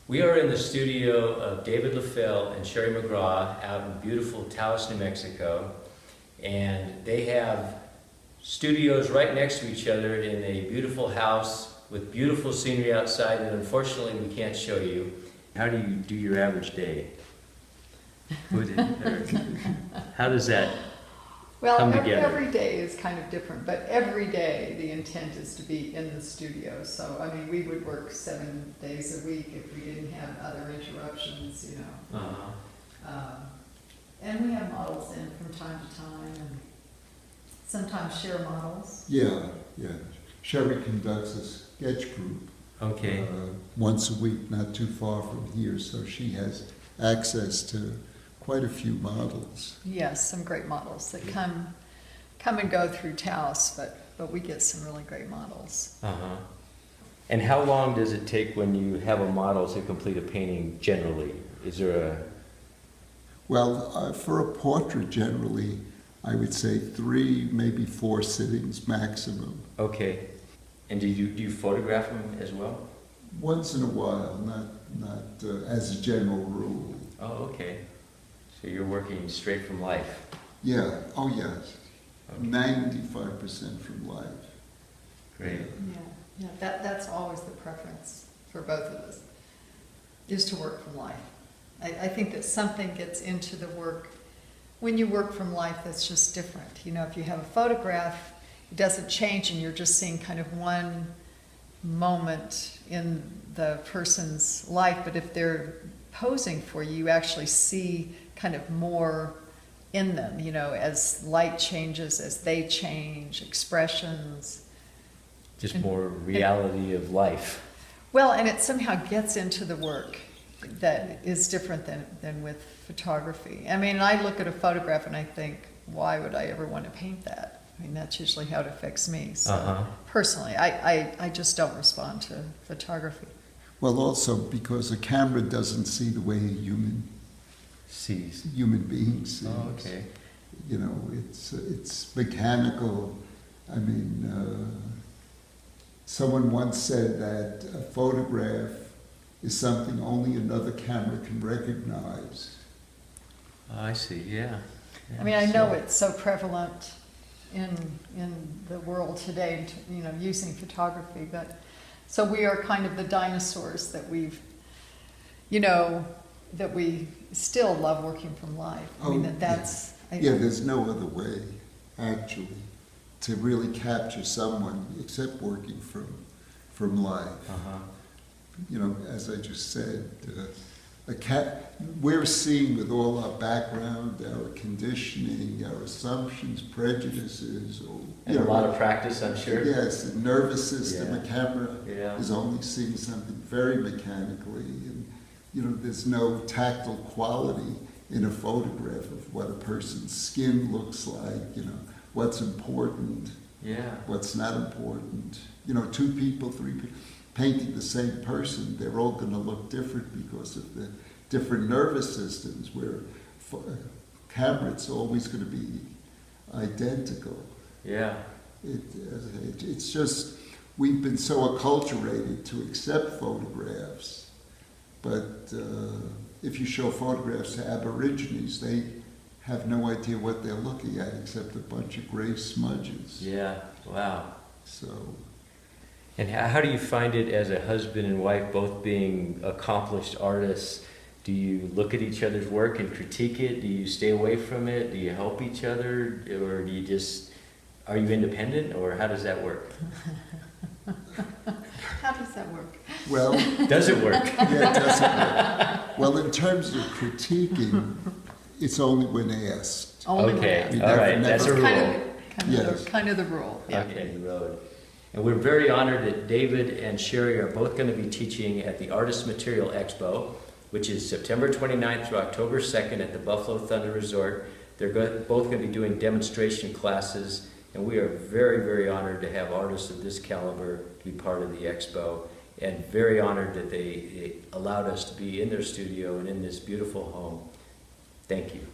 We are in the studio of David Leffel and Sherrie McGraw out in beautiful Taos, New Mexico. And they have studios right next to each other in a beautiful house with beautiful scenery outside, and unfortunately we can't show you. How do you do your average day? How does that come together? Every day is kind of different, but every day the intent is to be in the studio. So, I mean, we would work 7 days a week if we didn't have other interruptions, you know. And we have models in from time to time, and sometimes share models. Yeah. Sherrie conducts a sketch group. Okay. Once a week, not too far from here, so she has access to quite a few models. Yes, some great models that come and go through Taos, but we get some really great models. And how long does it take when you have a model to complete a painting generally? Is there a... Well, for a portrait generally, I would say 3, maybe 4 sittings maximum. Okay. And do you photograph them as well? Once in a while, not as a general rule. Oh, okay. So you're working straight from life. Yeah, oh yes. Okay. 95% from life. Great. Yeah, that's always the preference for both of us, is to work from life. I think that something gets into the work. When you work from life, that's just different. You know, if you have a photograph, it doesn't change and you're just seeing kind of one moment in the person's life, but if they're posing for you, you actually see kind of more in them, you know, as light changes, as they change, expressions. Just more reality of life. Well, and it somehow gets into the work that is different than with photography. I mean, I look at a photograph and I think, why would I ever want to paint that? I mean, that's usually how it affects me. So personally, I just don't respond to photography. Well, also because a camera doesn't see the way a human being sees. Oh, okay. You know, it's mechanical. I mean, someone once said that a photograph is something only another camera can recognize. I see, yeah. I mean, I know it's so prevalent in the world today, you know, using photography, but so we are kind of the dinosaurs that we've, you know, that we still love working from life. I mean, that's... Yeah, there's no other way, actually, to really capture someone except working from life. You know, as I just said, we're seeing with all our background, our conditioning, our assumptions, prejudices, and a lot of practice, I'm sure. Yes, the nervous system. A camera is only seeing something very mechanically, and you know, there's no tactile quality in a photograph of what a person's skin looks like. You know, what's important, what's not important. You know, 2 people, 3 people painting the same person, they're all going to look different because of the different nervous systems, where camera, it's always going to be identical. Yeah. It's just, we've been so acculturated to accept photographs, but if you show photographs to Aborigines, they have no idea what they're looking at except a bunch of gray smudges. Yeah, wow. So... And how do you find it as a husband and wife, both being accomplished artists? Do you look at each other's work and critique it? Do you stay away from it? Do you help each other? Or do you just, are you independent, or how does that work? How does that work? Well... Does it work? Yeah, it doesn't work. Well, in terms of critiquing, it's only when asked. Okay, all right, that's a rule. Kind of the rule. Okay, the road. And we're very honored that David and Sherrie are both going to be teaching at the Artist Material Expo, which is September 29th through October 2nd at the Buffalo Thunder Resort. They're both going to be doing demonstration classes, and we are very, very honored to have artists of this caliber to be part of the expo, and very honored that they allowed us to be in their studio and in this beautiful home. Thank you.